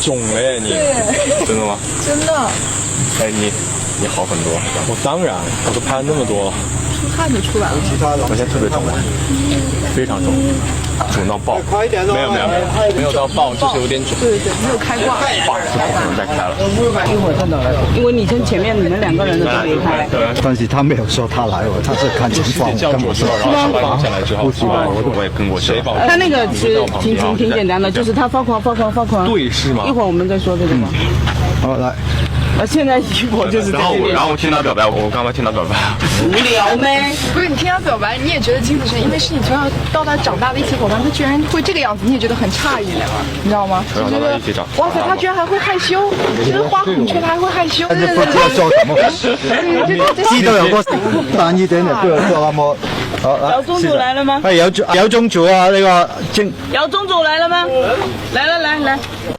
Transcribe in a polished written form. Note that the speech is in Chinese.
肿嘞你，真的吗？真的。哎，你好很多。我当然，我都拍了那么多了，出汗就出来了。我现在特别肿，非常肿，肿到爆。没有到爆，就是有点肿。对，没有开挂。不能再开了。一会儿看到了，因为你跟前面你们2个人的都离开，但是他没有说他来，他是看情况跟我说。然后把下来之后，我也跟过去了。他那个是挺简单的，就是他发狂。对，是吗？一会儿我们再说这个吧。好，来。现在一会儿就是在这边。然后我听他表白，我刚刚听他表白。无聊咩？不是你听他表白，你也觉得金子轩，因为是你从小到大长大的一起伙伴，他居然会这个样子，你也觉得很诧异，你知道吗？从小到大一起长。哇塞，他居然还会害羞，真花孔雀他还会害羞。不知道说什么，知道有個單一點嘅，不如說那麼。姚宗主來了嗎？有宗主啊，呢個姚宗主來了嗎？來了。